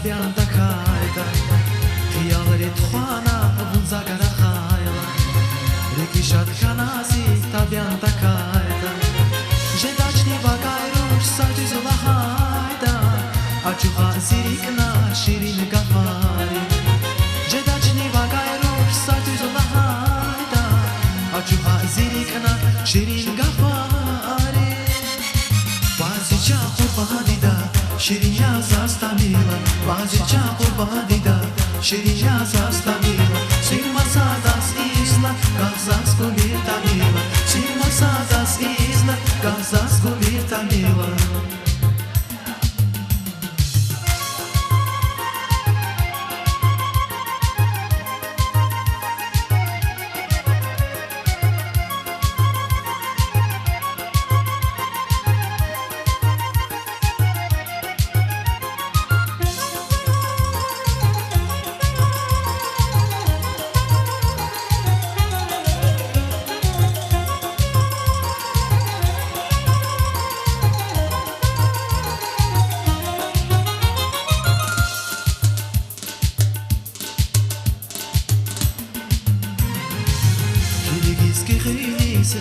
табиан такайда хиялри тухана вунзагара хайла рикишат канаси табиан такайда жедачни вагайруш сатизулахайда ачуха зирикна ширин гафари жедачни вагайруш сатизулахайда ачуха зирикна ширин гафари базича хурбадида Шириня заставила, базича хурбадида Шириня заставила, сирмасадас изна Казахску вертамила, сирмасадас изна Казахску вертамила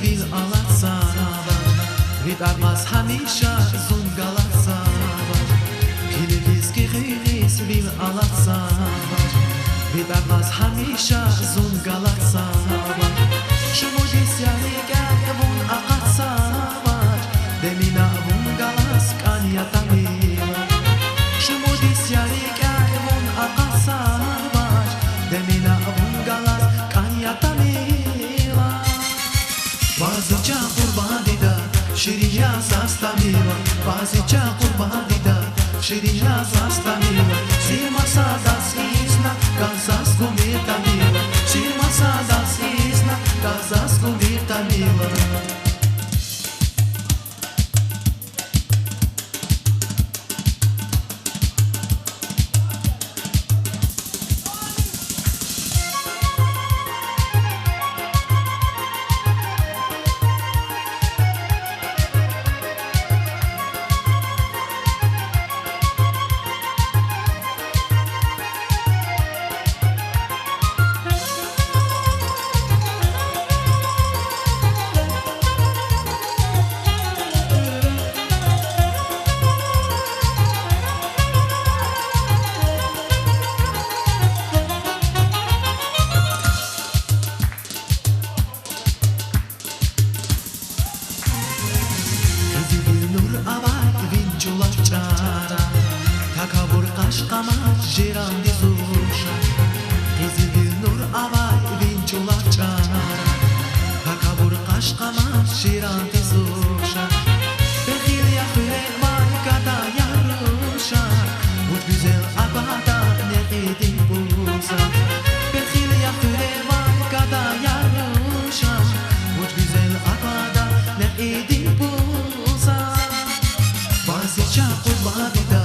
Vil alatsava Vit armas hamisha zun galatsava Kilivizki khilis vil alatsava Vit armas hamisha zun galatsava Shumudis yariga vun aqatsava Demina vun galas kanyatamila Shumudis yariga vun aqatsava Demina vun galas kanyatamila Базича хурбадида, шириня заставила Базича хурбадида, шириня заставила Сирмасадас изна, казахску вертамила Сирмасадас изна, казахску вертамила Takabur qaşqamat jirandi zusha Qizil nur avay vinchular chara Takabur qaşqamat jirandi zusha Bekhil yakhre vay kada yarusha Mut güzel abada neqidin bulsa Bekhil yakhre vay kada yarusha Mut güzel abada neqidin bulsa Basicha qurbadida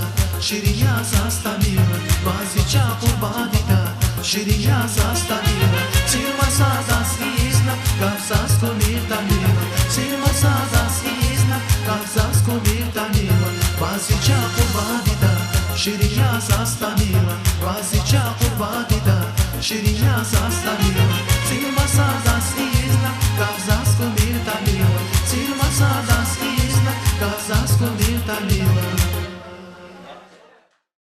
Шириня заставила, базича хурбадида Шириня заставила, сирмасадас изна Казахску вертамила, сирмасадас изна Казахску вертамила Базича хурбадида, шириня заставила Базича хурбадида, шириня заставила Сирмасадас